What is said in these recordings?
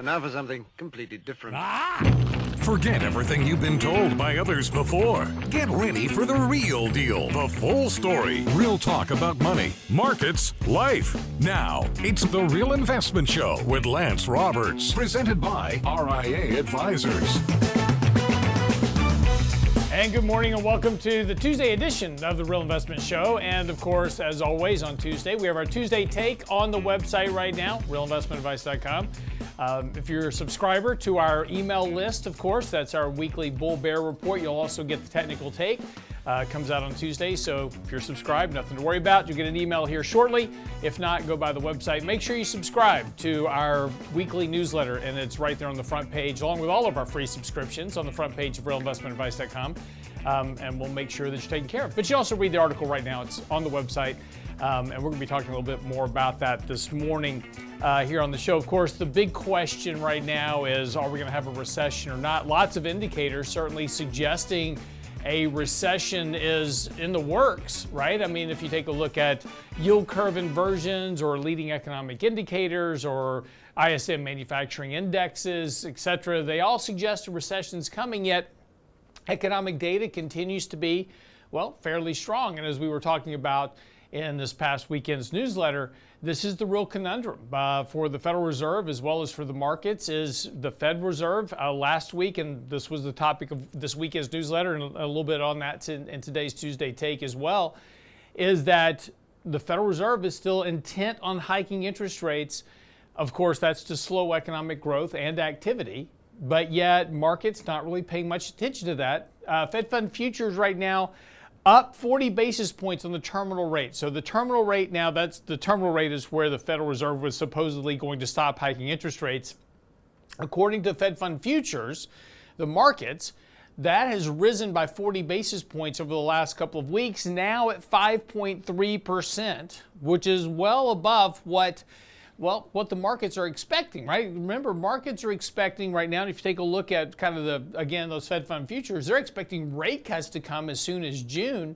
And now for something completely different. Forget everything you've been told by others before. Get ready for the real deal, the full story. Real talk about money, markets, life. Now, it's The Real Investment Show with Lance Roberts, presented by RIA Advisors. And good morning and welcome to the Tuesday edition of The Real Investment Show. And of course, as always on Tuesday, we have our Tuesday take on the website right now, realinvestmentadvice.com. If you're a subscriber to our email list, of course, that's our weekly Bull Bear report. You'll also get the technical take. It comes out on Tuesday, so if you're subscribed, nothing to worry about. You'll get an email here shortly. If not, go by the website. Make sure you subscribe to our weekly newsletter, and it's right there on the front page, along with all of our free subscriptions on the front page of realinvestmentadvice.com. And we'll make sure that you're taken care of. But you also read the article right now. It's on the website. And we're going to be talking a little bit more about that this morning here on the show. Of course, the big question right now is, are we going to have a recession or not? Lots of indicators certainly suggesting a recession is in the works, right? I mean, if you take a look at yield curve inversions or leading economic indicators or ISM manufacturing indexes, et cetera, they all suggest a recession's coming, yet economic data continues to be, well, fairly strong. And as we were talking about in this past weekend's newsletter, this is the real conundrum for the Federal Reserve as well as for the markets. Is the Fed Reserve last week, and this was the topic of this weekend's newsletter and a little bit on that in today's Tuesday take as well, is that the Federal Reserve is still intent on hiking interest rates. Of course, that's to slow economic growth and activity, but yet markets not really paying much attention to that. Fed Fund futures right now up 40 basis points on the terminal rate. So the terminal rate now, the terminal rate is where the Federal Reserve was supposedly going to stop hiking interest rates. According to Fed Fund futures, the markets, that has risen by 40 basis points over the last couple of weeks, now at 5.3%, which is well above what the markets are expecting, right? Remember, markets are expecting right now, and if you take a look at kind of those Fed Fund futures, they're expecting rate cuts to come as soon as June.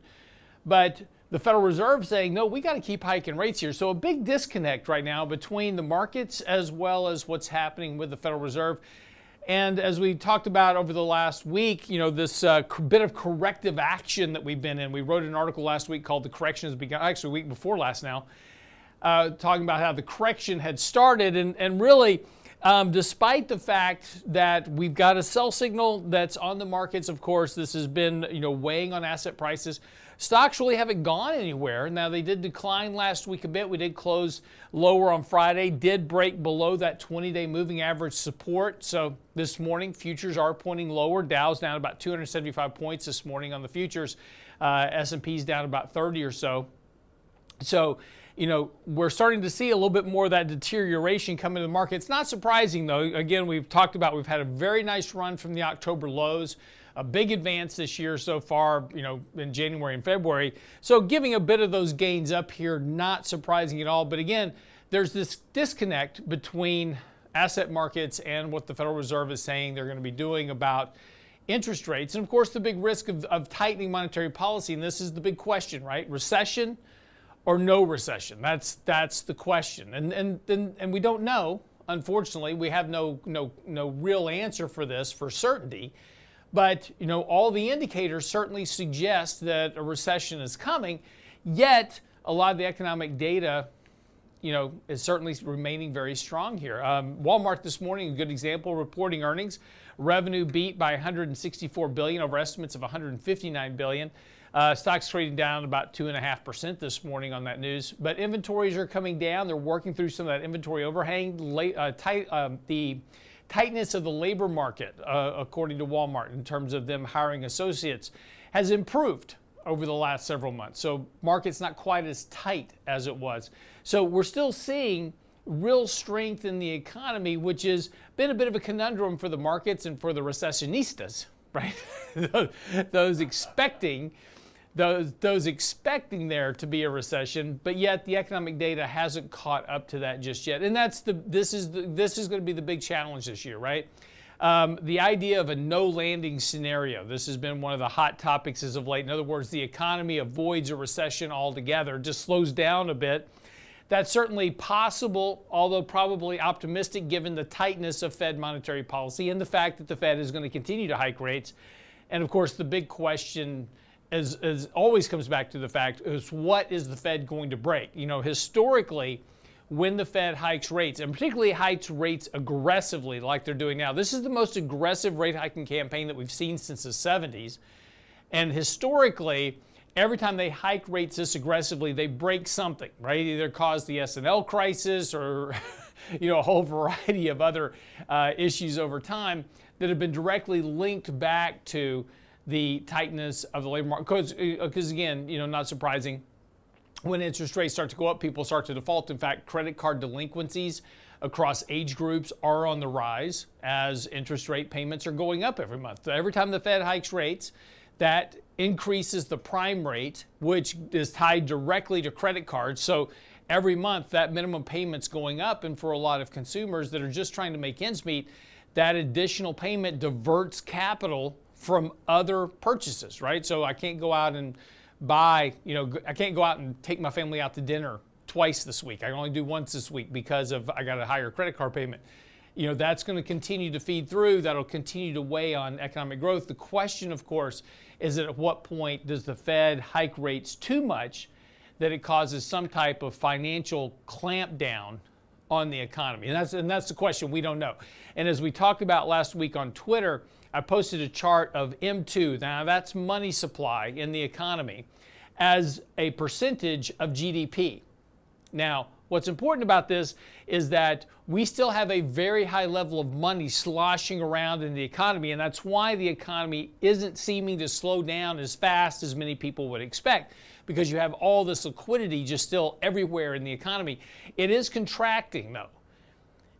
But the Federal Reserve saying, no, we got to keep hiking rates here. So a big disconnect right now between the markets as well as what's happening with the Federal Reserve. And as we talked about over the last week, you know, this bit of corrective action that we've been in. We wrote an article last week called The Correction Has Begun, actually a week before last now, talking about how the correction had started, and really, despite the fact that we've got a sell signal that's on the markets, of course, this has been, weighing on asset prices. Stocks really haven't gone anywhere. Now, they did decline last week a bit. We did close lower on Friday, did break below that 20-day moving average support. So this morning, futures are pointing lower. Dow's down about 275 points this morning on the futures. S&P's down about 30 or so. So, we're starting to see a little bit more of that deterioration come into the market. It's not surprising, though. Again, we've had a very nice run from the October lows, a big advance this year so far, in January and February. So giving a bit of those gains up here, not surprising at all. But again, there's this disconnect between asset markets and what the Federal Reserve is saying they're going to be doing about interest rates. And of course, the big risk of tightening monetary policy. And this is the big question, right? Recession or no recession? That's the question, and we don't know. Unfortunately, we have no real answer for this for certainty. But all the indicators certainly suggest that a recession is coming. Yet a lot of the economic data, is certainly remaining very strong here. Walmart this morning, a good example, reporting earnings. Revenue beat by $164 billion over estimates of $159 billion. Stocks trading down about 2.5% this morning on that news. But inventories are coming down. They're working through some of that inventory overhang. The tightness of the labor market, according to Walmart, in terms of them hiring associates, has improved over the last several months. So market's not quite as tight as it was. So we're still seeing real strength in the economy, which has been a bit of a conundrum for the markets and for the recessionistas, right? those expecting there to be a recession, but yet the economic data hasn't caught up to that just yet. And this is going to be the big challenge this year, right? The idea of a no landing scenario. This has been one of the hot topics as of late. In other words, the economy avoids a recession altogether, just slows down a bit. That's certainly possible, although probably optimistic given the tightness of Fed monetary policy and the fact that the Fed is going to continue to hike rates. And of course, the big question as always comes back to the fact is, what is the Fed going to break? You know, historically, when the Fed hikes rates, and particularly hikes rates aggressively like they're doing now, this is the most aggressive rate hiking campaign that we've seen since the 70s. And historically, every time they hike rates this aggressively, they break something, right? Either cause the S&L crisis or you know, a whole variety of other issues over time that have been directly linked back to the tightness of the labor market. Because again, you know, not surprising, when interest rates start to go up, people start to default. In fact, credit card delinquencies across age groups are on the rise as interest rate payments are going up every month. So every time the Fed hikes rates, that increases the prime rate, which is tied directly to credit cards. So every month that minimum payment's going up, and for a lot of consumers that are just trying to make ends meet, that additional payment diverts capital from other purchases, right? So I can't go out and buy, you know, I can't go out and take my family out to dinner twice this week. I can only do once this week because of I got a higher credit card payment. You know, that's going to continue to feed through. That'll continue to weigh on economic growth. The question, of course, is at what point does the Fed hike rates too much that it causes some type of financial clamp down on the economy? And that's the question we don't know. And as we talked about last week on Twitter, I posted a chart of M2. Now that's money supply in the economy as a percentage of GDP. Now, what's important about this is that we still have a very high level of money sloshing around in the economy, and that's why the economy isn't seeming to slow down as fast as many people would expect, because you have all this liquidity just still everywhere in the economy. It is contracting, though,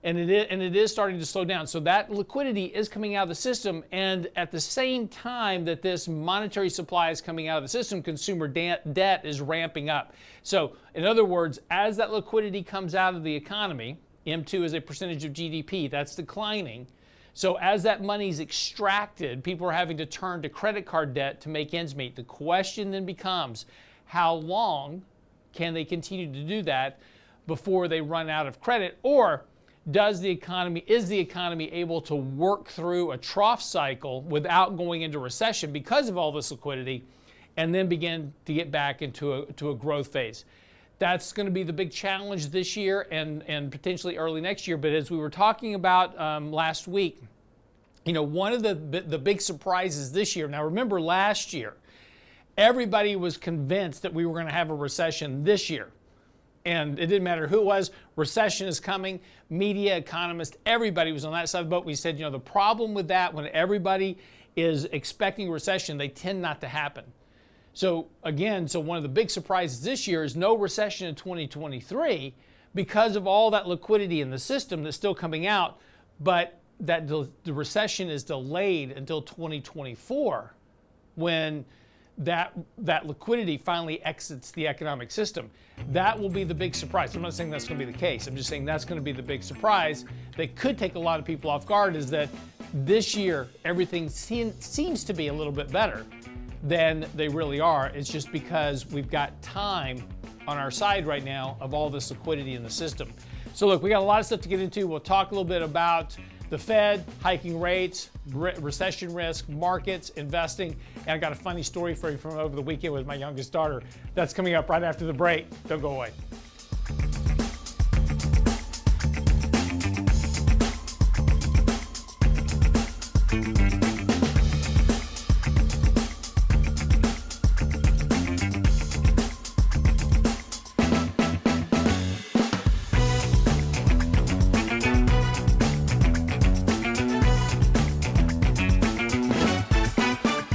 and it is starting to slow down. So that liquidity is coming out of the system, and at the same time that this monetary supply is coming out of the system, consumer debt is ramping up. So in other words, as that liquidity comes out of the economy, M2 is a percentage of GDP, that's declining. So as that money is extracted, people are having to turn to credit card debt to make ends meet. The question then becomes, how long can they continue to do that before they run out of credit? Or is the economy able to work through a trough cycle without going into recession because of all this liquidity, and then begin to get back into a growth phase? That's going to be the big challenge this year and potentially early next year. But as we were talking about last week, you know, one of the big surprises this year, now remember last year, everybody was convinced that we were going to have a recession this year. And it didn't matter who it was, recession is coming, media, economists, everybody was on that side of the boat. We said, you know, the problem with that, when everybody is expecting recession, they tend not to happen. So again, one of the big surprises this year is no recession in 2023 because of all that liquidity in the system that's still coming out, but that the recession is delayed until 2024 when that liquidity finally exits the economic system. That will be the big surprise. I'm not saying that's going to be the case. I'm just saying that's going to be the big surprise that could take a lot of people off guard, is that this year everything seems to be a little bit better than they really are. It's just because we've got time on our side right now of all this liquidity in the system. So look, we got a lot of stuff to get into. We'll talk a little bit about the Fed, hiking rates, recession risk, markets, investing, and I got a funny story for you from over the weekend with my youngest daughter. That's coming up right after the break. Don't go away.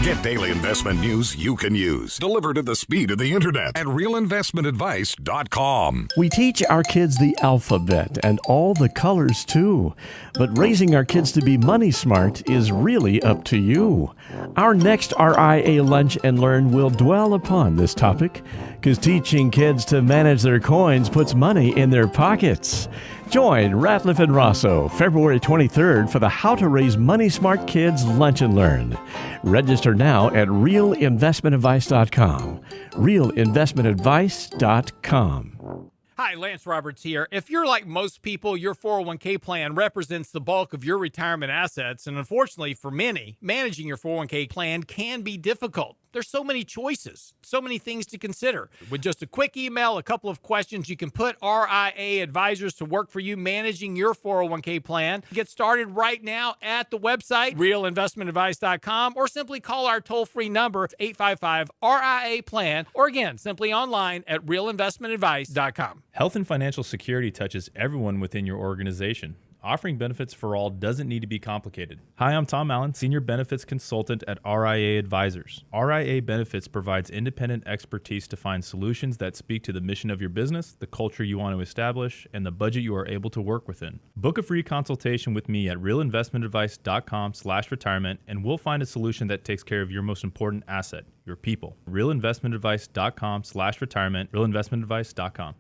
Get daily investment news you can use, delivered at the speed of the internet at realinvestmentadvice.com. We teach our kids the alphabet and all the colors too. But raising our kids to be money smart is really up to you. Our next RIA Lunch and Learn will dwell upon this topic, because teaching kids to manage their coins puts money in their pockets. Join Ratliff and Rosso February 23rd for the How to Raise Money Smart Kids Lunch and Learn. Register now at realinvestmentadvice.com. realinvestmentadvice.com. Hi, Lance Roberts here. If you're like most people, your 401k plan represents the bulk of your retirement assets. And unfortunately for many, managing your 401k plan can be difficult. There's so many choices, so many things to consider. With just a quick email, a couple of questions, you can put RIA advisors to work for you managing your 401k plan. Get started right now at the website, realinvestmentadvice.com, or simply call our toll-free number, 855-RIA-PLAN, or again, simply online at realinvestmentadvice.com. Health and financial security touches everyone within your organization. Offering benefits for all doesn't need to be complicated. Hi, I'm Tom Allen, Senior Benefits Consultant at RIA Advisors. RIA Benefits provides independent expertise to find solutions that speak to the mission of your business, the culture you want to establish, and the budget you are able to work within. Book a free consultation with me at realinvestmentadvice.com/retirement, and we'll find a solution that takes care of your most important asset, your people. realinvestmentadvice.com/retirement, realinvestmentadvice.com.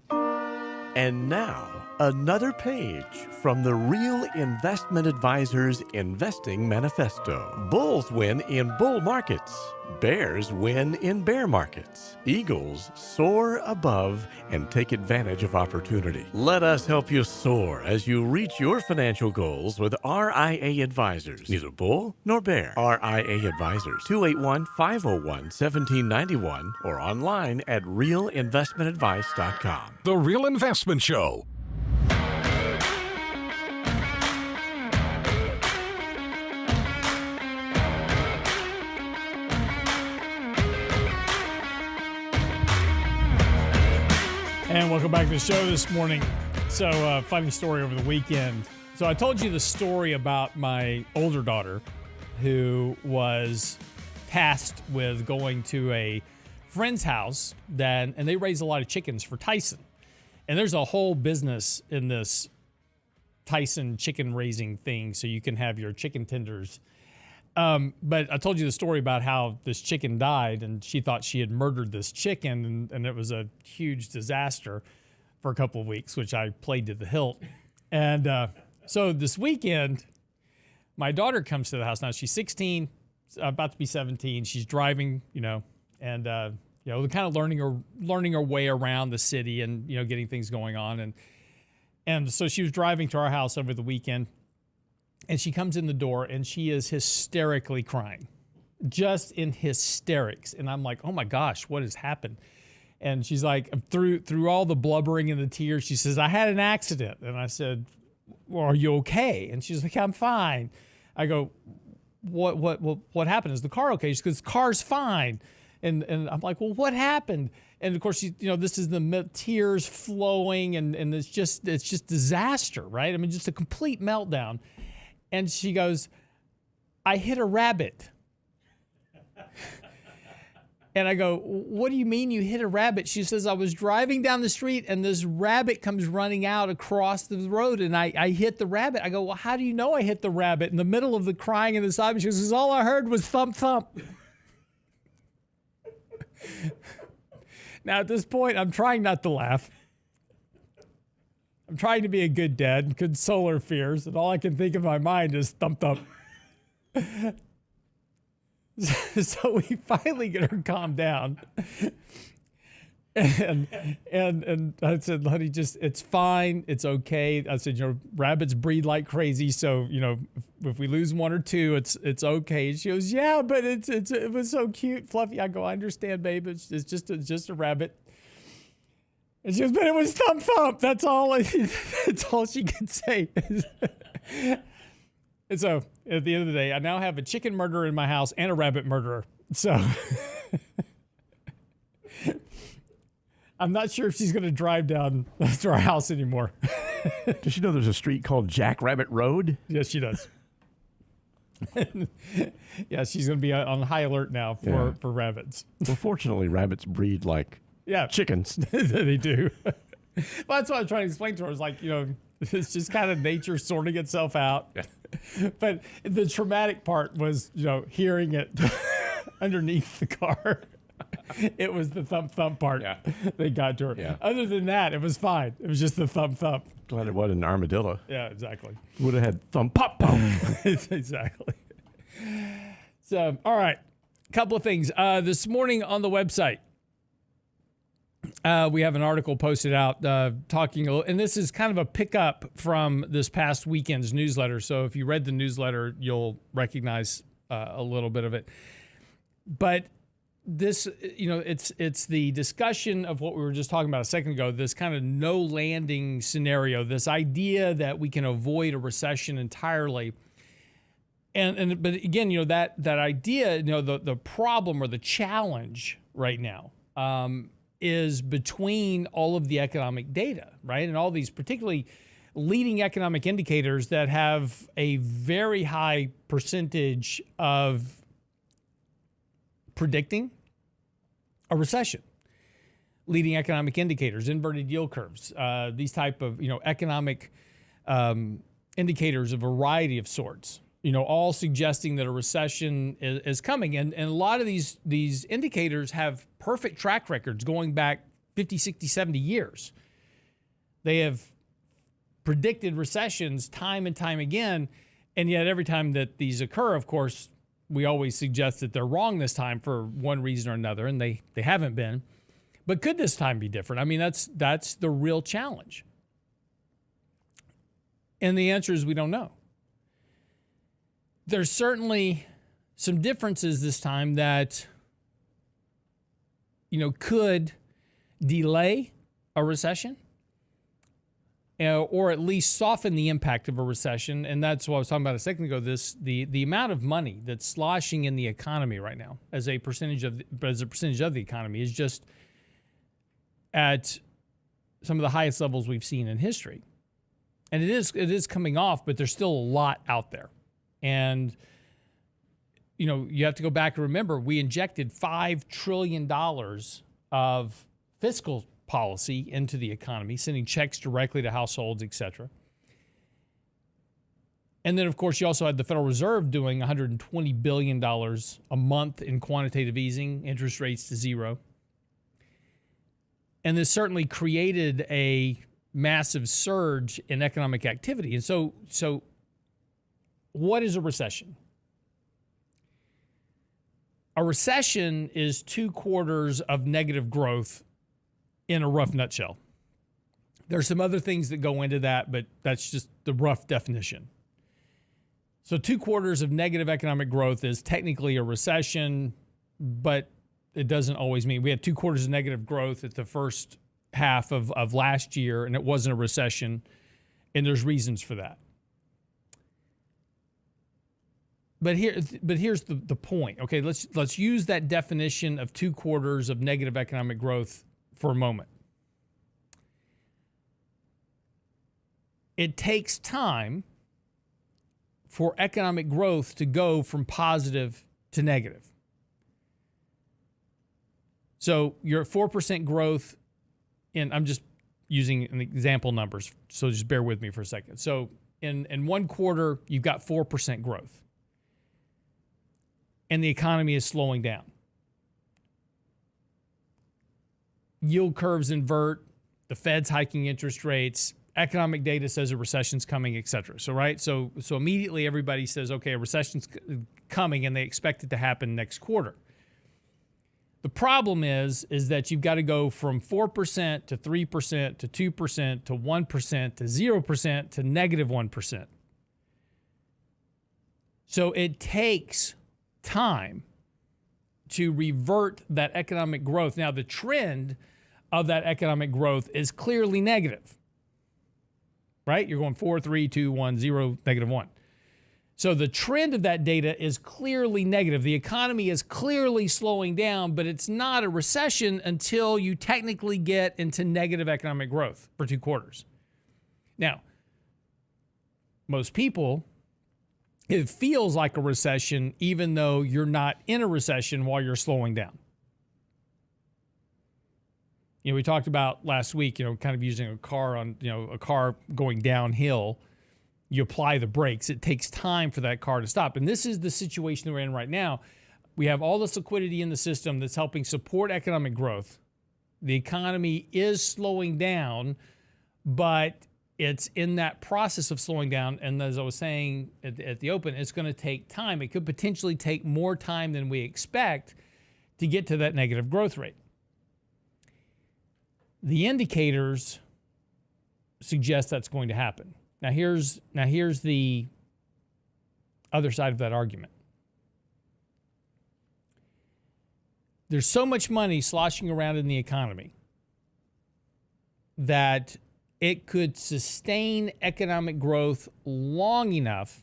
And now, another page from the Real Investment Advisors Investing Manifesto. Bulls win in bull markets. Bears win in bear markets. Eagles soar above and take advantage of opportunity. Let us help you soar as you reach your financial goals with RIA Advisors. Neither bull nor bear. RIA Advisors, 281-501-1791 or online at realinvestmentadvice.com. The Real Investment Show. And welcome back to the show this morning. So, funny story over the weekend. So I told you the story about my older daughter who was tasked with going to a friend's house and they raise a lot of chickens for Tyson. And there's a whole business in this Tyson chicken raising thing, so you can have your chicken tenders. But I told you the story about how this chicken died and she thought she had murdered this chicken and it was a huge disaster for a couple of weeks, which I played to the hilt. And so this weekend, my daughter comes to the house. Now she's 16, about to be 17. She's driving, and kind of learning her way around the city and, getting things going on. And so she was driving to our house over the weekend. And she comes in the door and she is hysterically crying, just in hysterics. And I'm like, oh my gosh, what has happened? And she's like, through all the blubbering and the tears, she says, I had an accident. And I said, well, are you okay? And she's like, I'm fine. I go, what happened? Is the car okay? She goes, the car's fine. And I'm like, well, what happened? And of course, this is the tears flowing and it's just disaster, right? I mean, just a complete meltdown. And she goes, I hit a rabbit. And I go, what do you mean you hit a rabbit? She says, I was driving down the street and this rabbit comes running out across the road and I hit the rabbit. I go, well, how do you know I hit the rabbit? In the middle of the crying and the sobbing, she goes, all I heard was thump, thump. Now, at this point, I'm trying not to laugh. I'm trying to be a good dad and console her fears, and all I can think of in my mind is thump, thump. So we finally get her calmed down. And I said, honey, it's fine. It's okay. I said, rabbits breed like crazy. So, if we lose one or two, it's okay. She goes, yeah, but it was so cute, fluffy. I go, I understand, babe. It's just a rabbit. And she goes, but it was thump thump. That's all she could say. And so at the end of the day, I now have a chicken murderer in my house and a rabbit murderer. So I'm not sure if she's going to drive down to our house anymore. Does she know there's a street called Jackrabbit Road? Yes, she does. Yeah, she's going to be on high alert now for rabbits. Well, fortunately, rabbits breed like chickens. They do. Well, that's what I was trying to explain to her. It's like, it's just kind of nature sorting itself out. Yeah. But the traumatic part was, hearing it underneath the car. It was the thump thump part that got to her. Yeah. Other than that, it was fine. It was just the thump thump. Glad it wasn't an armadillo. Yeah, exactly. Would have had thump pop pop. Exactly. So, all right. Couple of things. This morning on the website, we have an article posted out talking, and this is kind of a pickup from this past weekend's newsletter. So if you read the newsletter, you'll recognize a little bit of it. But this, it's the discussion of what we were just talking about a second ago, this kind of no landing scenario, this idea that we can avoid a recession entirely. But again, that idea, the problem or the challenge right now is between all of the economic data, right? And all these particularly leading economic indicators that have a very high percentage of predicting a recession. Leading economic indicators, inverted yield curves, these type of economic indicators of a variety of sorts, all suggesting that a recession is coming. And a lot of these indicators have perfect track records going back 50, 60, 70 years. They have predicted recessions time and time again, and yet every time that these occur, of course, we always suggest that they're wrong this time for one reason or another, and they haven't been. But could this time be different? I mean, that's the real challenge. And the answer is we don't know. There's certainly some differences this time that, could delay a recession or at least soften the impact of a recession. And that's what I was talking about a second ago. The amount of money that's sloshing in the economy right now as a percentage of the economy is just at some of the highest levels we've seen in history. And it is coming off, but there's still a lot out there. And, you have to go back and remember, we injected $5 trillion of fiscal policy into the economy, sending checks directly to households, et cetera. And then, of course, you also had the Federal Reserve doing $120 billion a month in quantitative easing, interest rates to zero. And this certainly created a massive surge in economic activity. And so what is a recession? A recession is 2 quarters of negative growth in a rough nutshell. There's some other things that go into that, but that's just the rough definition. So 2 quarters of negative economic growth is technically a recession, but it doesn't always mean. We had 2 quarters of negative growth at the first half of last year, and it wasn't a recession, and there's reasons for that. But here's the point. Okay, let's use that definition of 2 quarters of negative economic growth for a moment. It takes time for economic growth to go from positive to negative. So you're at 4% growth, and I'm just using an example numbers, so just bear with me for a second. So in 1 quarter, you've got 4% growth, and the economy is slowing down. Yield curves invert, the Fed's hiking interest rates, economic data says a recession's coming, et cetera. So, right? So immediately everybody says, okay, a recession's coming, and they expect it to happen next quarter. The problem is that you've got to go from 4% to 3% to 2% to 1% to 0% to negative 1%. So it takes time to revert that economic growth. Now, the trend of that economic growth is clearly negative, right? You're going 4, 3, 2, 1, 0, negative 1. So the trend of that data is clearly negative. The economy is clearly slowing down, but it's not a recession until you technically get into negative economic growth for 2 quarters. Now, most people, it feels like a recession even though you're not in a recession while you're slowing down. We talked about last week, kind of using a car going downhill. You apply the brakes. It takes time for that car to stop. And this is the situation that we're in right now. We have all this liquidity in the system that's helping support economic growth. The economy is slowing down, but it's in that process of slowing down. And as I was saying at the open, it's going to take time. It could potentially take more time than we expect to get to that negative growth rate. The indicators suggest that's going to happen. Now here's the other side of that argument. There's so much money sloshing around in the economy that it could sustain economic growth long enough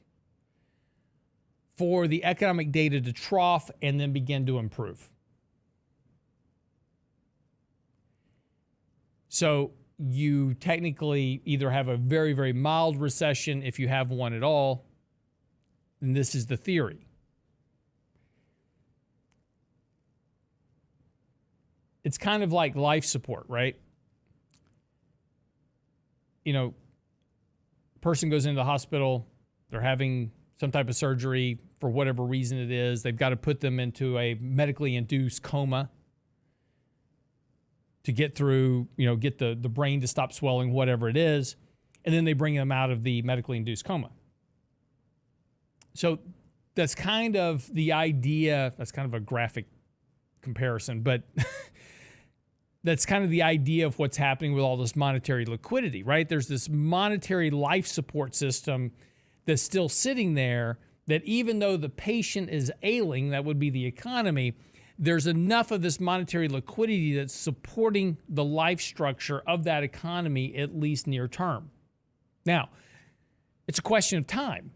for the economic data to trough and then begin to improve. So you technically either have a very, very mild recession if you have one at all, and this is the theory. It's kind of like life support, right? You know, person goes into the hospital, they're having some type of surgery for whatever reason it is. They've got to put them into a medically induced coma to get through, get the brain to stop swelling, whatever it is. And then they bring them out of the medically induced coma. So that's kind of the idea. That's kind of a graphic comparison, but that's kind of the idea of what's happening with all this monetary liquidity, right? There's this monetary life support system that's still sitting there that even though the patient is ailing, that would be the economy, there's enough of this monetary liquidity that's supporting the life structure of that economy, at least near term. Now, it's a question of time.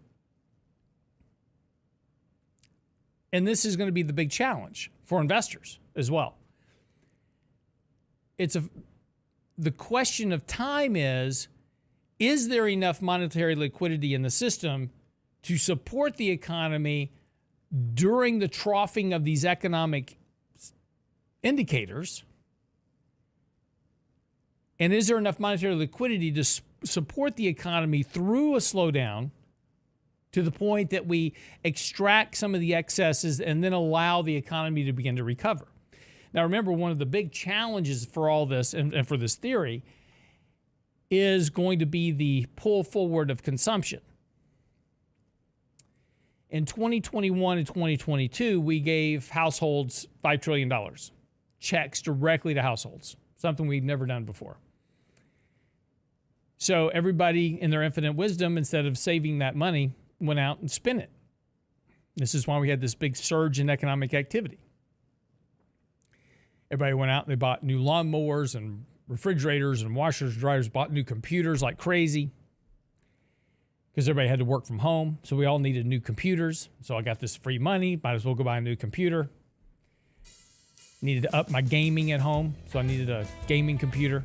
And this is going to be the big challenge for investors as well. The question of time is there enough monetary liquidity in the system to support the economy during the troughing of these economic indicators? And is there enough monetary liquidity to support the economy through a slowdown to the point that we extract some of the excesses and then allow the economy to begin to recover? Now, remember, one of the big challenges for all this and for this theory is going to be the pull forward of consumption. In 2021 and 2022, we gave households $5 trillion, checks directly to households, something we've never done before. So everybody in their infinite wisdom, instead of saving that money, went out and spent it. This is why we had this big surge in economic activity. Everybody went out and they bought new lawnmowers and refrigerators and washers, dryers, bought new computers like crazy because everybody had to work from home. So we all needed new computers. So I got this free money. Might as well go buy a new computer. Needed to up my gaming at home. So I needed a gaming computer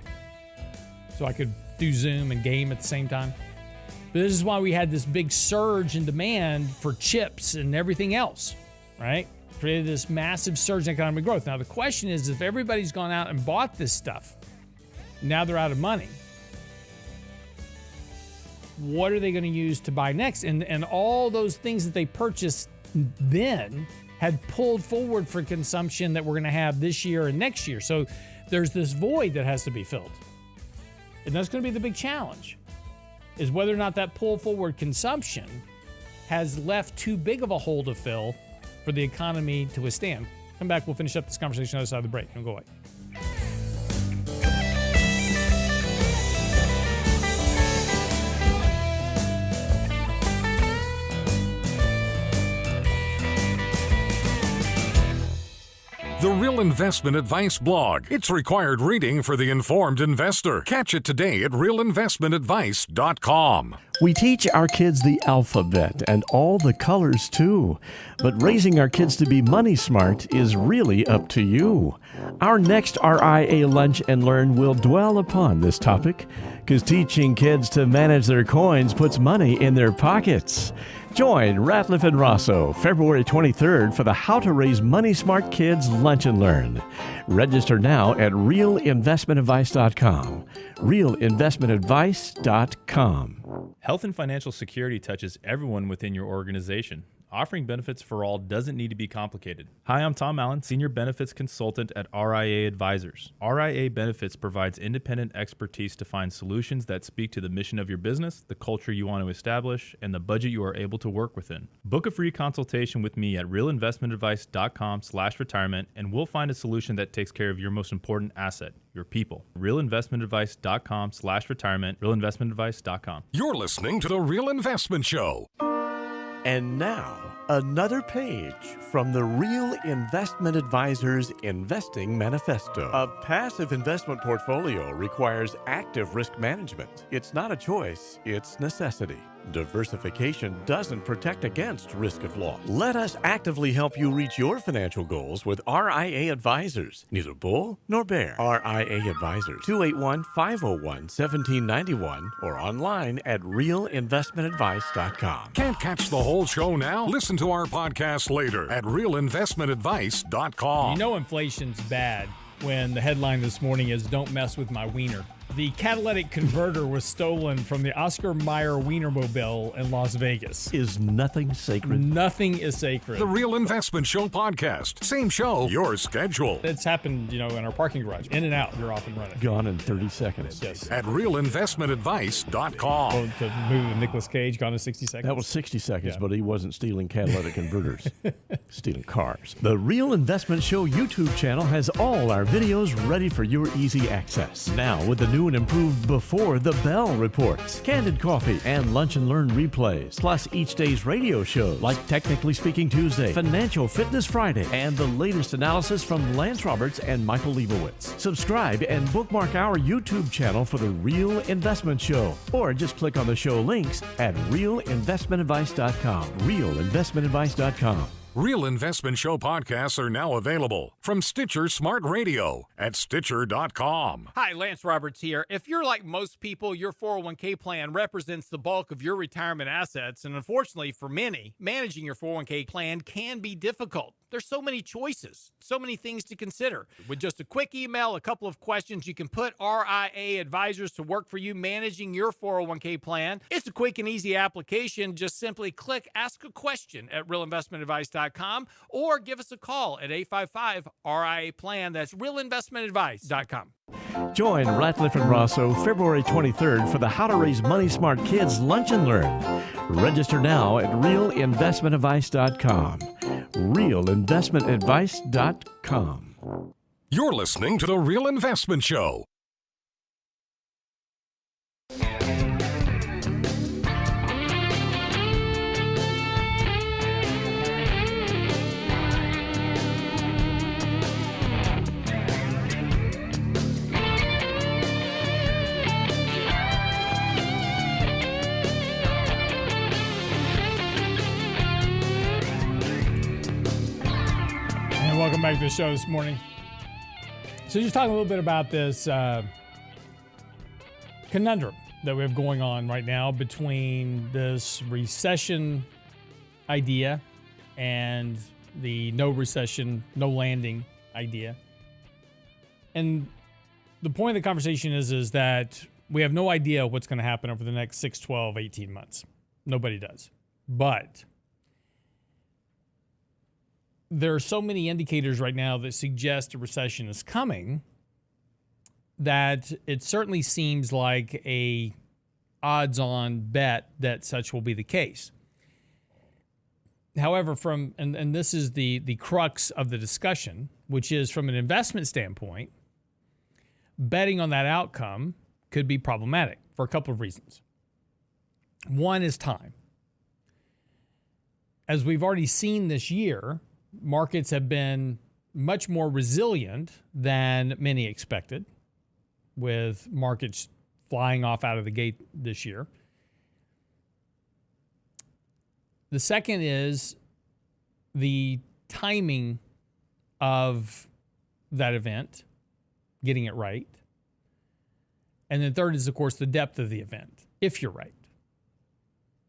so I could do Zoom and game at the same time. But this is why we had this big surge in demand for chips and everything else, right? Created this massive surge in economic growth. Now, the question is, if everybody's gone out and bought this stuff, now they're out of money, what are they going to use to buy next? And all those things that they purchased then had pulled forward for consumption that we're going to have this year and next year. So there's this void that has to be filled. And that's going to be the big challenge, is whether or not that pull forward consumption has left too big of a hole to fill for the economy to withstand. Come back, we'll finish up this conversation on the other side of the break. Don't go away. The Real Investment Advice blog. It's required reading for the informed investor. Catch it today at realinvestmentadvice.com. We teach our kids the alphabet and all the colors too. But raising our kids to be money smart is really up to you. Our next RIA Lunch and Learn will dwell upon this topic, because teaching kids to manage their coins puts money in their pockets. Join Ratliff and Rosso February 23rd for the How to Raise Money Smart Kids Lunch and Learn. Register now at realinvestmentadvice.com. realinvestmentadvice.com. Health and financial security touches everyone within your organization. Offering benefits for all doesn't need to be complicated. Hi, I'm Tom Allen, Senior Benefits Consultant at RIA Advisors. RIA Benefits provides independent expertise to find solutions that speak to the mission of your business, the culture you want to establish, and the budget you are able to work within. Book a free consultation with me at realinvestmentadvice.com/retirement, and we'll find a solution that takes care of your most important asset, your people. realinvestmentadvice.com/retirement, realinvestmentadvice.com. You're listening to The Real Investment Show. And now, another page from the Real Investment Advisors Investing Manifesto. A passive investment portfolio requires active risk management. It's not a choice, it's necessity. Diversification doesn't protect against risk of loss. Let us actively help you reach your financial goals with RIA Advisors. Neither bull nor bear. RIA Advisors, 281-501-1791 or online at realinvestmentadvice.com. Can't catch the whole show now? Listen to our podcast later at realinvestmentadvice.com. You know inflation's bad when the headline this morning is "Don't mess with my wiener." The catalytic converter was stolen from the Oscar Mayer Wienermobile in Las Vegas. Is nothing sacred? Nothing is sacred. The Real Investment Show podcast. Same show, your schedule. It's happened, in our parking garage. In and out, you're off and running. Gone in 30 seconds. Yes. At realinvestmentadvice.com. Going to the movie with Nicolas Cage, gone in 60 seconds. That was 60 seconds, Yeah. but he wasn't stealing catalytic converters. Stealing cars. The Real Investment Show YouTube channel has all our videos ready for your easy access. Now, with the new and improved Before the Bell reports, Candid Coffee, and Lunch and Learn replays, plus each day's radio shows like Technically Speaking Tuesday, Financial Fitness Friday, and the latest analysis from Lance Roberts and Michael Leibowitz. Subscribe and bookmark our YouTube channel for The Real Investment Show, or just click on the show links at realinvestmentadvice.com. realinvestmentadvice.com. Real Investment Show podcasts are now available from Stitcher Smart Radio at Stitcher.com. Hi, Lance Roberts here. If you're like most people, your 401k plan represents the bulk of your retirement assets, and unfortunately for many, managing your 401k plan can be difficult. There's so many choices, so many things to consider. With just a quick email, a couple of questions, you can put RIA advisors to work for you managing your 401k plan. It's a quick and easy application. Just simply click Ask a Question at realinvestmentadvice.com or give us a call at 855-RIA-PLAN. That's realinvestmentadvice.com. Join Ratliff and Rosso February 23rd for the How to Raise Money Smart Kids Lunch and Learn. Register now at realinvestmentadvice.com. realinvestmentadvice.com. You're listening to The Real Investment Show. Welcome back to the show this morning. So just talking a little bit about this conundrum that we have going on right now between this recession idea and the no recession, no landing idea. And the point of the conversation is that we have no idea what's going to happen over the next 6, 12, 18 months. Nobody does. But there are so many indicators right now that suggest a recession is coming that it certainly seems like a odds-on bet that such will be the case. However, and this is the crux of the discussion, which is from an investment standpoint, betting on that outcome could be problematic for a couple of reasons. One is time. As we've already seen this year, markets have been much more resilient than many expected, with markets flying off out of the gate this year. The second is the timing of that event, getting it right. And then third is, of course, the depth of the event, if you're right.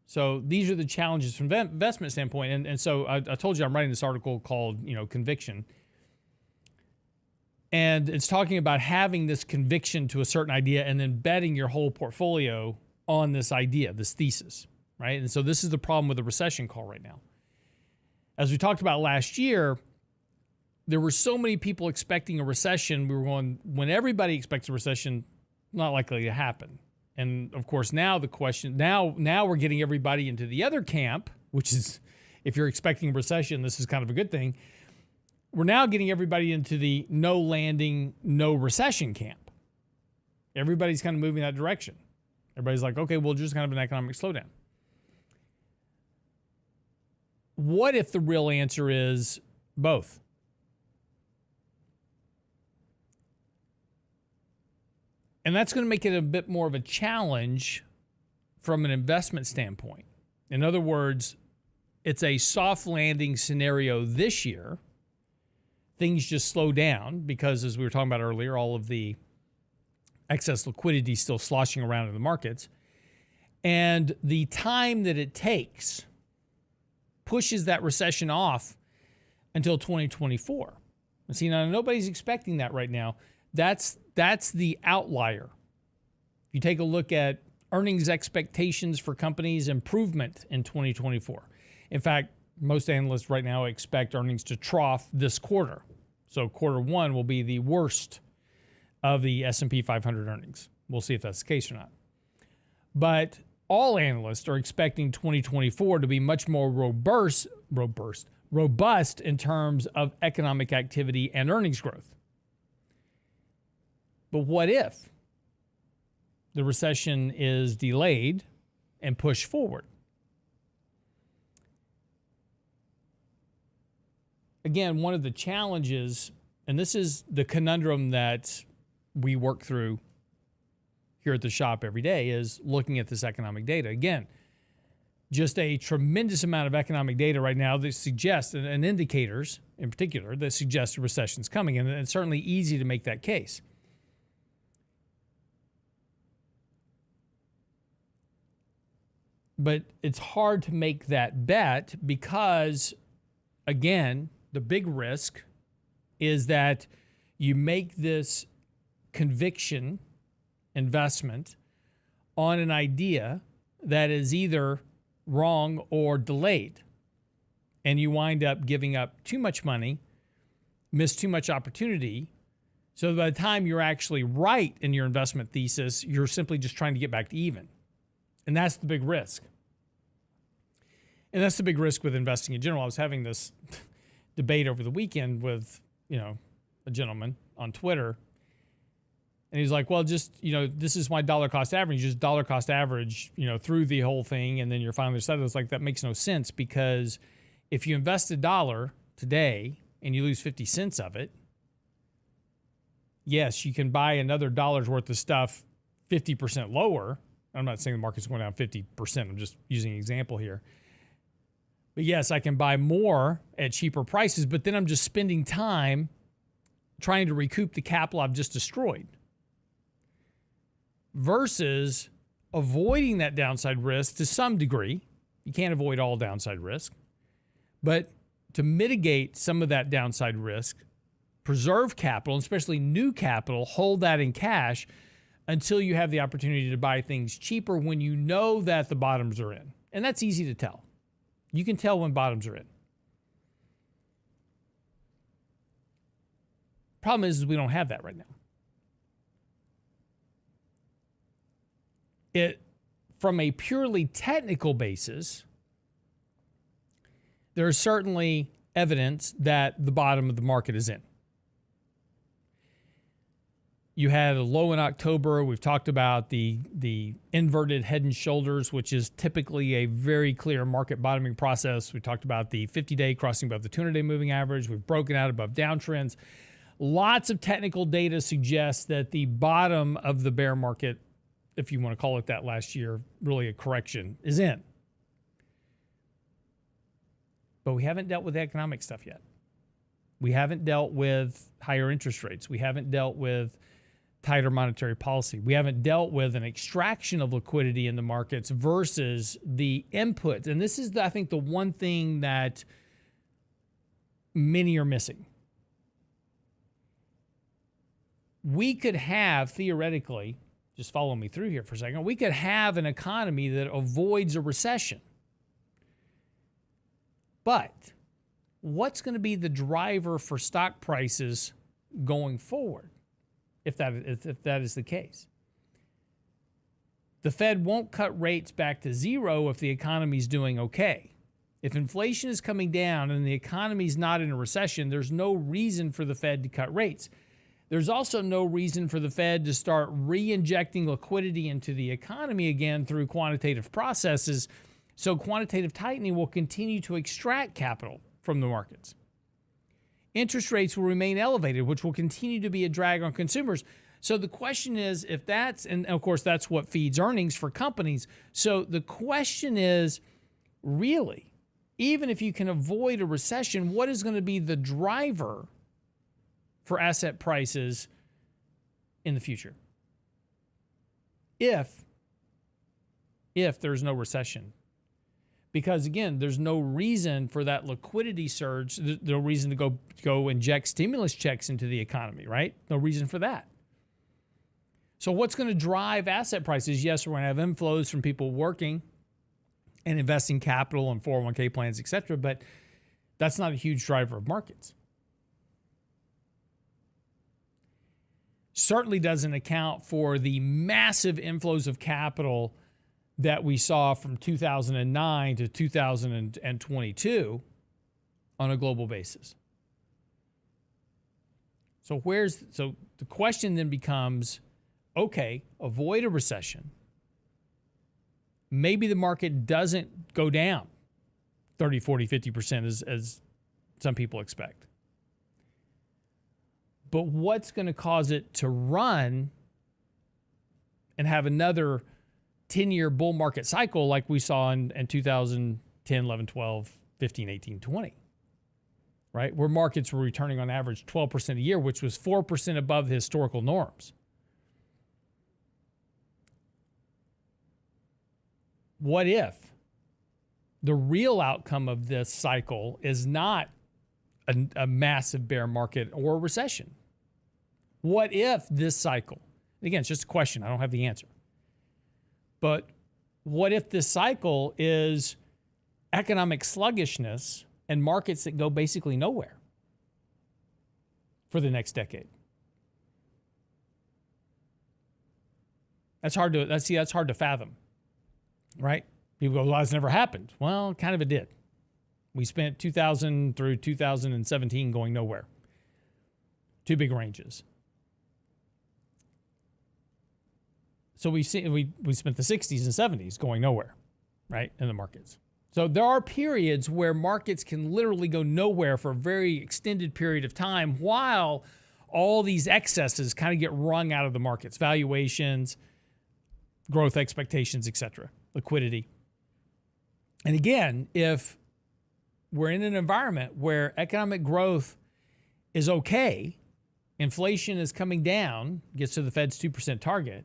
So these are the challenges from an investment standpoint. And so I told you I'm writing this article called, Conviction. And it's talking about having this conviction to a certain idea and then betting your whole portfolio on this idea, this thesis, right? And so this is the problem with the recession call right now. As we talked about last year, there were so many people expecting a recession. We were going, when everybody expects a recession, not likely to happen. And of course, now the question, now we're getting everybody into the other camp, which is, if you're expecting a recession, this is kind of a good thing. we're now getting everybody into the no landing, no recession camp. Everybody's kind of moving that direction. Everybody's like, okay, well, just kind of an economic slowdown. What if the real answer is both? And that's going to make it a bit more of a challenge from an investment standpoint. In other words, it's a soft landing scenario this year. Things just slow down because, as we were talking about earlier, all of the excess liquidity still sloshing around in the markets. And the time that it takes pushes that recession off until 2024. And see, now nobody's expecting that right now. That's the outlier. If you take a look at earnings expectations for companies, improvement in 2024. In fact, most analysts right now expect earnings to trough this quarter. So quarter one will be the worst of the S&P 500 earnings. We'll see if that's the case or not. But all analysts are expecting 2024 to be much more robust in terms of economic activity and earnings growth. But what if the recession is delayed and pushed forward? Again, one of the challenges, and this is the conundrum that we work through here at the shop every day, is looking at this economic data. Again, just a tremendous amount of economic data right now that suggests, and indicators in particular, that suggest a recession's coming. And it's certainly easy to make that case. But it's hard to make that bet because, again, the big risk is that you make this conviction investment on an idea that is either wrong or delayed. And you wind up giving up too much money, miss too much opportunity. So by the time you're actually right in your investment thesis, you're simply just trying to get back to even. And that's the big risk. And that's the big risk with investing in general. I was having this debate over the weekend with, a gentleman on Twitter. And he's like, well, just, this is my dollar cost average. Just dollar cost average, through the whole thing. And then you're finally settled. It's like, that makes no sense, because if you invest $1 today and you lose 50 cents of it, yes, you can buy another dollar's worth of stuff 50% lower. I'm not saying the market's going down 50%. I'm just using an example here. But yes, I can buy more at cheaper prices, but then I'm just spending time trying to recoup the capital I've just destroyed. Versus avoiding that downside risk to some degree. You can't avoid all downside risk. But to mitigate some of that downside risk, preserve capital, and especially new capital, hold that in cash until you have the opportunity to buy things cheaper when you know that the bottoms are in. And that's easy to tell. You can tell when bottoms are in. Problem is we don't have that right now. From a purely technical basis, there is certainly evidence that the bottom of the market is in. You had a low in October. We've talked about the inverted head and shoulders, which is typically a very clear market bottoming process. We talked about the 50-day crossing above the 200-day moving average. We've broken out above downtrends. Lots of technical data suggests that the bottom of the bear market, if you want to call it that last year, really a correction, is in. But we haven't dealt with the economic stuff yet. We haven't dealt with higher interest rates. We haven't dealt with tighter monetary policy. We haven't dealt with an extraction of liquidity in the markets versus the input. And this is, I think, the one thing that many are missing. We could have, theoretically, just follow me through here for a second, we could have an economy that avoids a recession. But what's going to be the driver for stock prices going forward, if that is the case? The Fed won't cut rates back to zero if the economy's doing okay. If inflation is coming down and the economy is not in a recession, there's no reason for the Fed to cut rates. There's also no reason for the Fed to start re-injecting liquidity into the economy again through quantitative processes. So quantitative tightening will continue to extract capital from the markets. Interest rates will remain elevated, which will continue to be a drag on consumers. So the question is, if that's, and of course that's what feeds earnings for companies. So the question is, really, even if you can avoid a recession, what is going to be the driver for asset prices in the future? If there's no recession. Because again, there's no reason for that liquidity surge, there's no reason to go inject stimulus checks into the economy, right? No reason for that. So what's going to drive asset prices? Yes, we're going to have inflows from people working and investing capital in 401k plans, et cetera, but that's not a huge driver of markets. Certainly doesn't account for the massive inflows of capital that we saw from 2009 to 2022 on a global basis. So the question then becomes, okay, avoid a recession. Maybe the market doesn't go down 30, 40, 50% as some people expect. But what's going to cause it to run and have another 10-year bull market cycle like we saw in 2010, 11, 12, 15, 18, 20, right? Where markets were returning on average 12% a year, which was 4% above the historical norms. What if the real outcome of this cycle is not a massive bear market or a recession? What if this cycle, again, it's just a question, I don't have the answer, but what if this cycle is economic sluggishness and markets that go basically nowhere for the next decade? That's hard to fathom, right? People go, well, that's never happened. Well, kind of it did. We spent 2000 through 2017 going nowhere. Two big ranges. So we spent the 60s and 70s going nowhere, right, in the markets. So there are periods where markets can literally go nowhere for a very extended period of time while all these excesses kind of get wrung out of the markets, valuations, growth expectations, et cetera, liquidity. And again, if we're in an environment where economic growth is okay, inflation is coming down, gets to the Fed's 2% target,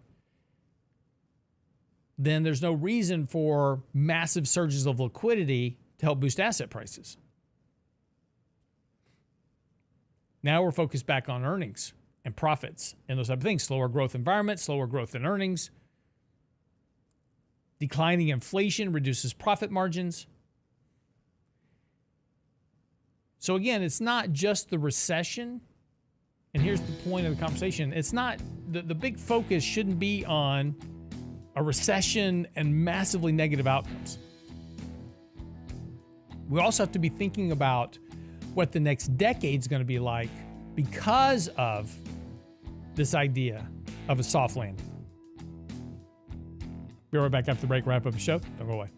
then there's no reason for massive surges of liquidity to help boost asset prices. Now we're focused back on earnings and profits and those type of things. Slower growth environment, slower growth in earnings. Declining inflation reduces profit margins. So again, it's not just the recession. And here's the point of the conversation. It's not, the big focus shouldn't be on a recession and massively negative outcomes. We also have to be thinking about what the next decade's going to be like because of this idea of a soft landing. Be right back after the break, wrap up the show. Don't go away.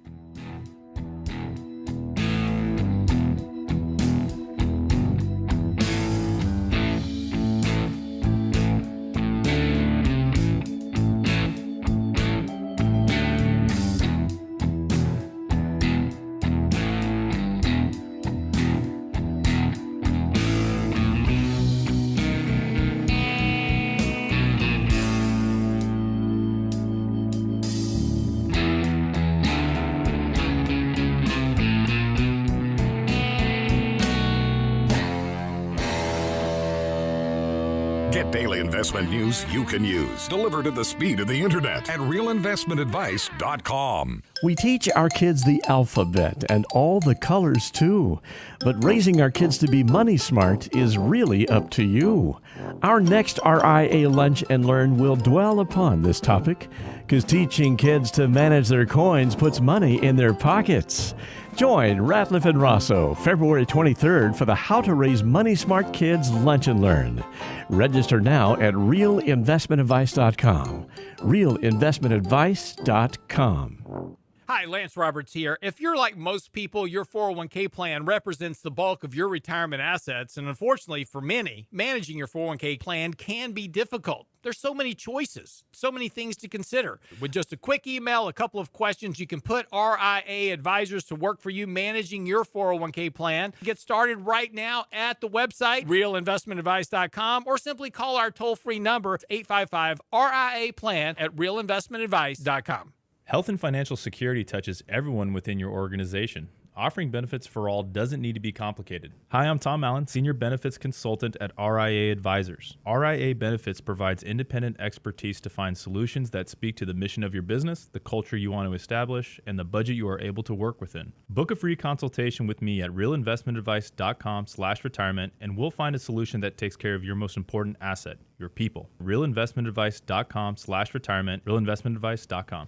Get daily investment news you can use, delivered at the speed of the internet at realinvestmentadvice.com. We teach our kids the alphabet and all the colors too. But raising our kids to be money smart is really up to you. Our next RIA Lunch and Learn will dwell upon this topic. because teaching kids to manage their coins puts money in their pockets. Join Ratliff and Rosso February 23rd for the How to Raise Money Smart Kids Lunch and Learn. Register now at realinvestmentadvice.com. realinvestmentadvice.com. Hi, Lance Roberts here. If you're like most people, your 401k plan represents the bulk of your retirement assets. And unfortunately for many, managing your 401k plan can be difficult. There's so many choices, so many things to consider. With just a quick email, a couple of questions, you can put RIA advisors to work for you managing your 401k plan. Get started right now at the website, realinvestmentadvice.com, or simply call our toll-free number, 855-RIA-PLAN at realinvestmentadvice.com. Health and financial security touches everyone within your organization. Offering benefits for all doesn't need to be complicated. Hi, I'm Tom Allen, Senior Benefits Consultant at RIA Advisors. RIA Benefits provides independent expertise to find solutions that speak to the mission of your business, the culture you want to establish, and the budget you are able to work within. Book a free consultation with me at realinvestmentadvice.com/retirement, and we'll find a solution that takes care of your most important asset, your people. realinvestmentadvice.com/retirement, realinvestmentadvice.com.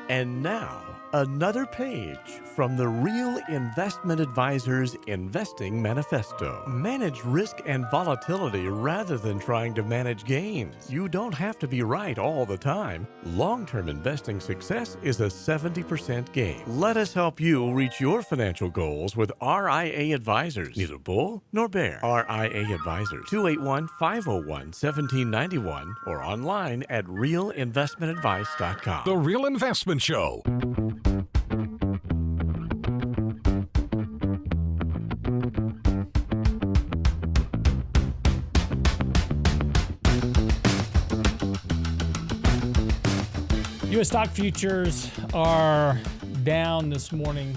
And now, another page from the Real Investment Advisors Investing Manifesto. Manage risk and volatility rather than trying to manage gains. You don't have to be right all the time. Long-term investing success is a 70% gain. Let us help you reach your financial goals with RIA Advisors. Neither bull nor bear. RIA Advisors, 281-501-1791 or online at realinvestmentadvice.com. The Real Investment Show. U.S. stock futures are down this morning.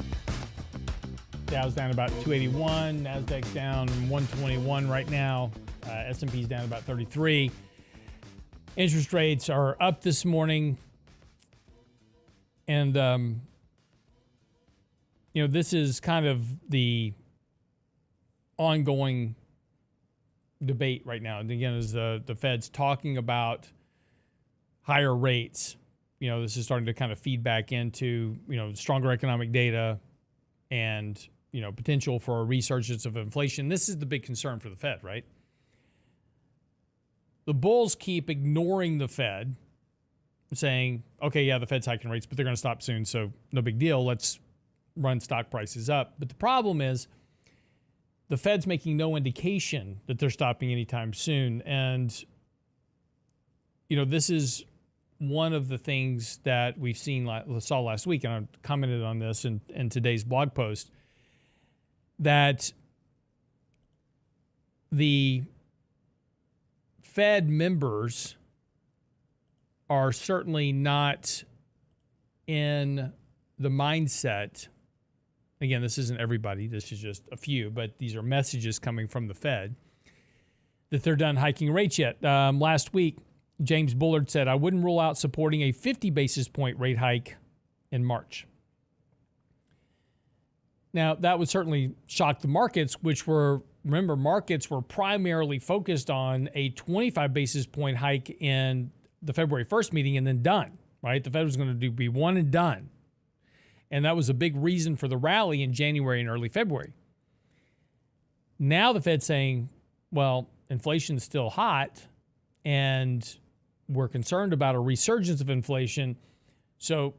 Dow's down about 281. Nasdaq's down 121 right now. S&P's down about 33. Interest rates are up this morning. And, this is kind of the ongoing debate right now. And again, as the Fed's talking about higher rates, this is starting to kind of feed back into, stronger economic data and, potential for a resurgence of inflation. This is the big concern for the Fed, right? The bulls keep ignoring the Fed, saying, okay, yeah, the Fed's hiking rates, but they're going to stop soon, so no big deal. Let's run stock prices up. But the problem is the Fed's making no indication that they're stopping anytime soon. And, this is one of the things that we've saw last week, and I commented on this in today's blog post, that the Fed members are certainly not in the mindset. Again, this isn't everybody. This is just a few, but these are messages coming from the Fed that they're done hiking rates yet. Last week, James Bullard said, I wouldn't rule out supporting a 50 basis point rate hike in March. Now, that would certainly shock the markets, markets were primarily focused on a 25 basis point hike in the February 1st meeting and then done, right? The Fed was going to be one and done. And that was a big reason for the rally in January and early February. Now the Fed's saying, well, inflation's still hot and we're concerned about a resurgence of inflation. So,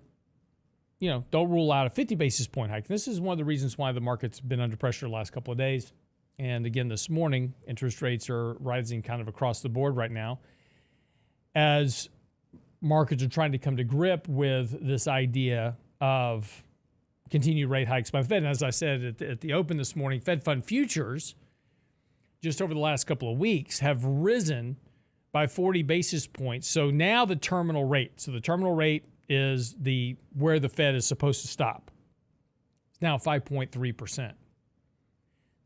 don't rule out a 50 basis point hike. This is one of the reasons why the market's been under pressure the last couple of days. And again, this morning, interest rates are rising kind of across the board right now, as markets are trying to come to grip with this idea of continued rate hikes by the Fed. And as I said at the open this morning, Fed fund futures just over the last couple of weeks have risen by 40 basis points. So now the terminal rate is where the Fed is supposed to stop. It's now 5.3%.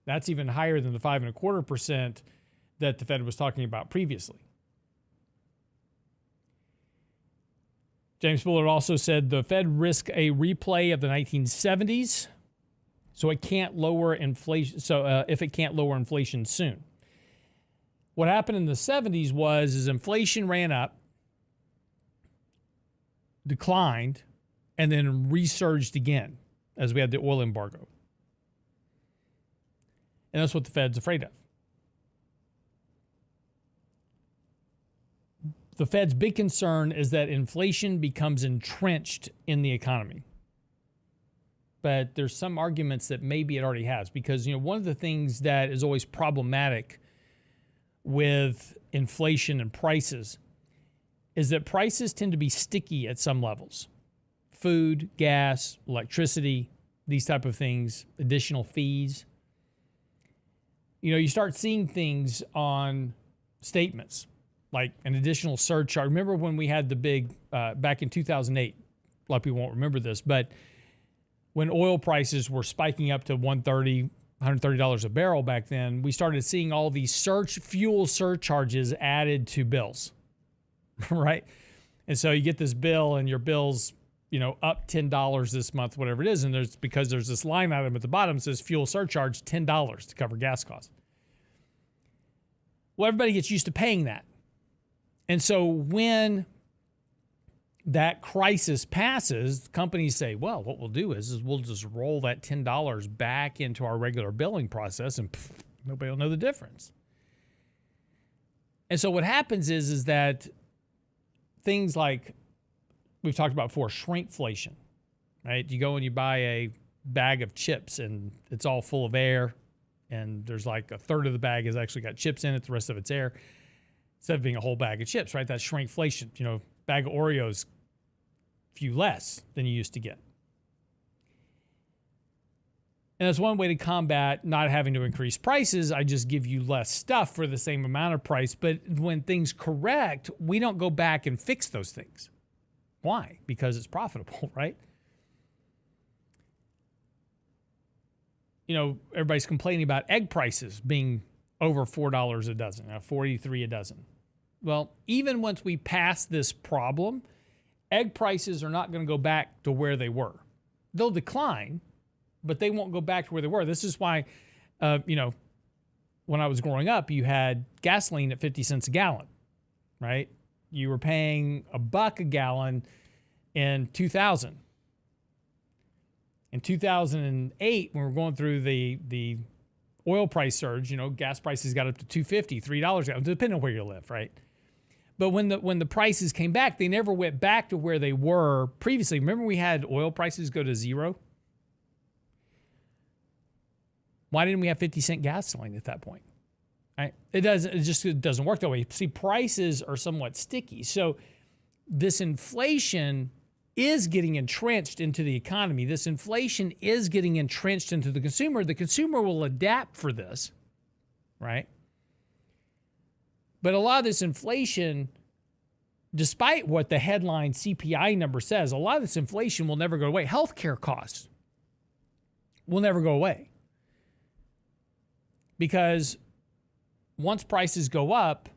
That's even higher than the 5.25% that the Fed was talking about previously. James Bullard also said the Fed risked a replay of the 1970s, so it can't lower inflation. If it can't lower inflation soon, what happened in the 70s was inflation ran up, declined and then resurged again as we had the oil embargo. And that's what the Fed's afraid of. The Fed's big concern is that inflation becomes entrenched in the economy. But there's some arguments that maybe it already has, because one of the things that is always problematic with inflation and prices is that prices tend to be sticky at some levels. Food, gas, electricity, these type of things, additional fees. You start seeing things on statements like an additional surcharge. Remember when we had the big, back in 2008, a lot of people won't remember this, but when oil prices were spiking up to $130 a barrel back then, we started seeing all these fuel surcharges added to bills, right? And so you get this bill and your bill's, up $10 this month, whatever it is. And because there's this line item at the bottom that says fuel surcharge, $10 to cover gas costs. Well, everybody gets used to paying that. And so when that crisis passes, companies say, well, what we'll do is we'll just roll that $10 back into our regular billing process and nobody will know the difference. And so what happens is that things like we've talked about before, shrinkflation, right? You go and you buy a bag of chips and it's all full of air and there's like a third of the bag has actually got chips in it, the rest of it's air. Instead of being a whole bag of chips, right? That's shrinkflation. Bag of Oreos, few less than you used to get. And that's one way to combat not having to increase prices. I just give you less stuff for the same amount of price. But when things correct, we don't go back and fix those things. Why? Because it's profitable, right? Everybody's complaining about egg prices being over $4 a dozen, $43 a dozen. Well, even once we pass this problem, egg prices are not going to go back to where they were. They'll decline, but they won't go back to where they were. This is why, when I was growing up, you had gasoline at 50 cents a gallon, right? You were paying $1 a gallon in 2000. In 2008, when we were going through the oil price surge, gas prices got up to $2.50, $3, depending on where you live, right? But when the prices came back, they never went back to where they were previously. Remember we had oil prices go to zero? Why didn't we have 50-cent gasoline at that point? Right? It doesn't work that way. See, prices are somewhat sticky. So this inflation is getting entrenched into the economy. This inflation is getting entrenched into the consumer. The consumer will adapt for this, right? But a lot of this inflation, despite what the headline CPI number says, a lot of this inflation will never go away. Healthcare costs will never go away. Because once prices go up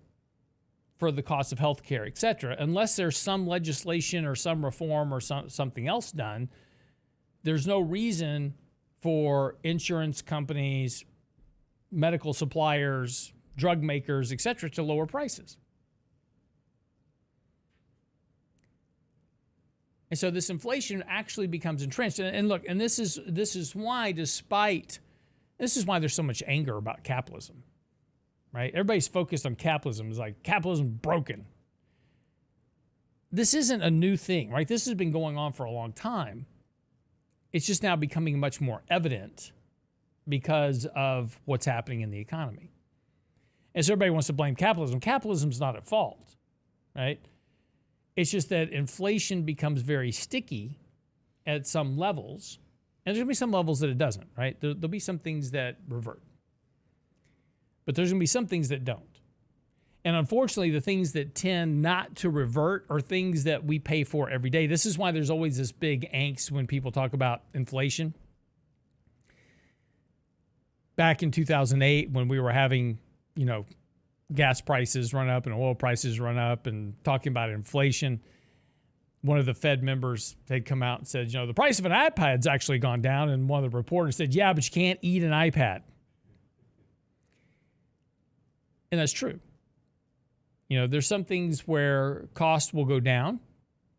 for the cost of healthcare, et cetera, unless there's some legislation or some reform or something else done, there's no reason for insurance companies, medical suppliers, drug makers, et cetera, to lower prices. And so this inflation actually becomes entrenched. And look, and this is why there's so much anger about capitalism, right? Everybody's focused on capitalism. It's like capitalism's broken. This isn't a new thing, right? This has been going on for a long time. It's just now becoming much more evident because of what's happening in the economy. And so everybody wants to blame capitalism. Capitalism's not at fault, right? It's just that inflation becomes very sticky at some levels. And there's going to be some levels that it doesn't, right? There'll be some things that revert. But there's going to be some things that don't. And unfortunately, the things that tend not to revert are things that we pay for every day. This is why there's always this big angst when people talk about inflation. Back in 2008, when we were having, gas prices run up and oil prices run up and talking about inflation, one of the Fed members had come out and said, the price of an iPad's actually gone down. And one of the reporters said, yeah, but you can't eat an iPad. And that's true. There's some things where cost will go down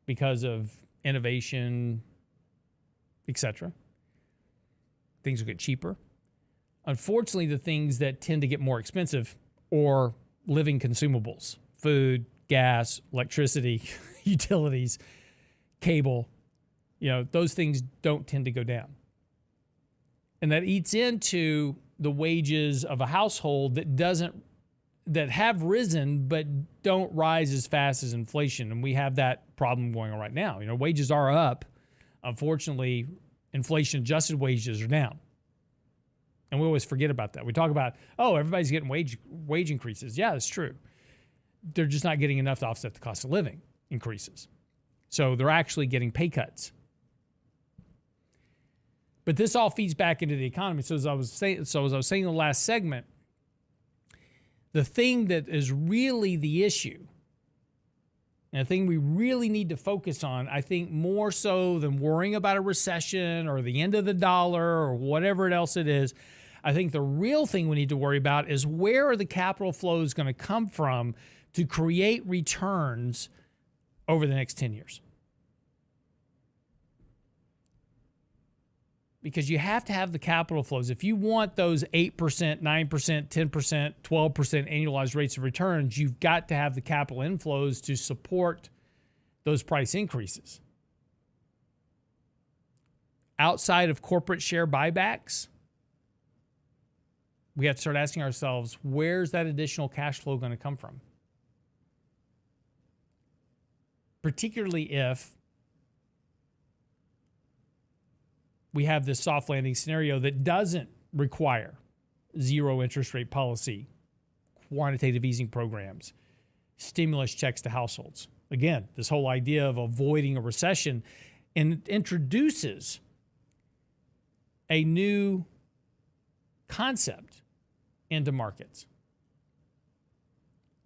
because of innovation, etc. Things will get cheaper. Unfortunately, the things that tend to get more expensive are living consumables, food, gas, electricity, utilities, cable. Those things don't tend to go down. And that eats into the wages of a household that have risen but don't rise as fast as inflation. And we have that problem going on right now. Wages are up. Unfortunately, inflation-adjusted wages are down. And we always forget about that. We talk about, everybody's getting wage increases. Yeah, that's true. They're just not getting enough to offset the cost of living increases. So they're actually getting pay cuts. But this all feeds back into the economy. So as I was saying in the last segment, the thing that is really the issue, and the thing we really need to focus on, I think more so than worrying about a recession or the end of the dollar or whatever else it is, I think the real thing we need to worry about is where are the capital flows going to come from to create returns over the next 10 years. Because you have to have the capital flows. If you want those 8%, 9%, 10%, 12% annualized rates of returns, you've got to have the capital inflows to support those price increases. Outside of corporate share buybacks, we have to start asking ourselves, where's that additional cash flow going to come from? Particularly if we have this soft landing scenario that doesn't require zero interest rate policy, quantitative easing programs, stimulus checks to households. Again, this whole idea of avoiding a recession introduces a new concept into markets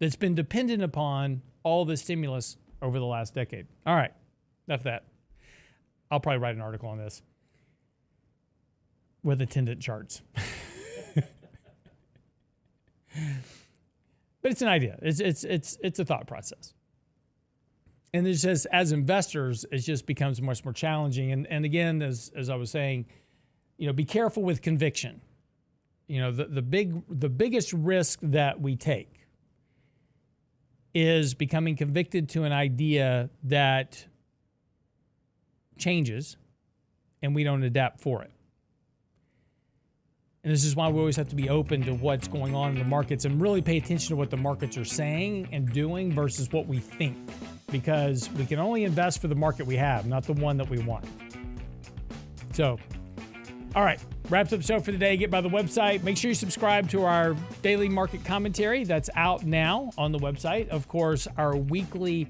that's been dependent upon all the stimulus over the last decade. All right, enough of that. I'll probably write an article on this with attendant charts. But it's an idea. It's a thought process. And it's just, as investors, it just becomes much more challenging. And again, as I was saying, be careful with conviction. The biggest risk that we take is becoming convicted to an idea that changes and we don't adapt for it. And this is why we always have to be open to what's going on in the markets and really pay attention to what the markets are saying and doing versus what we think. Because we can only invest for the market we have, not the one that we want. So, all right, wraps up the show for today. Get by the website. Make sure you subscribe to our daily market commentary that's out now on the website. Of course, our weekly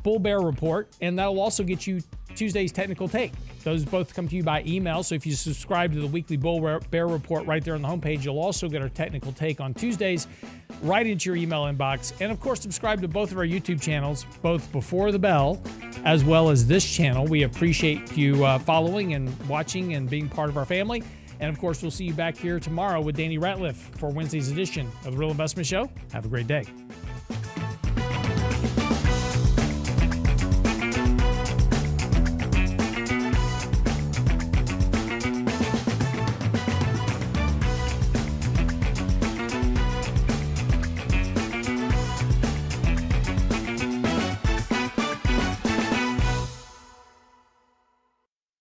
Bull Bear Report, and that'll also get you Tuesday's Technical Take. Those both come to you by email, so if you subscribe to the weekly Bull Bear Report right there on the homepage, you'll also get our Technical Take on Tuesdays right into your email inbox. And of course, subscribe to both of our YouTube channels, both Before the Bell as well as this channel. We appreciate you following and watching and being part of our family. And of course, we'll see you back here tomorrow with Danny Ratliff for Wednesday's edition of the Real Investment Show. Have a great day.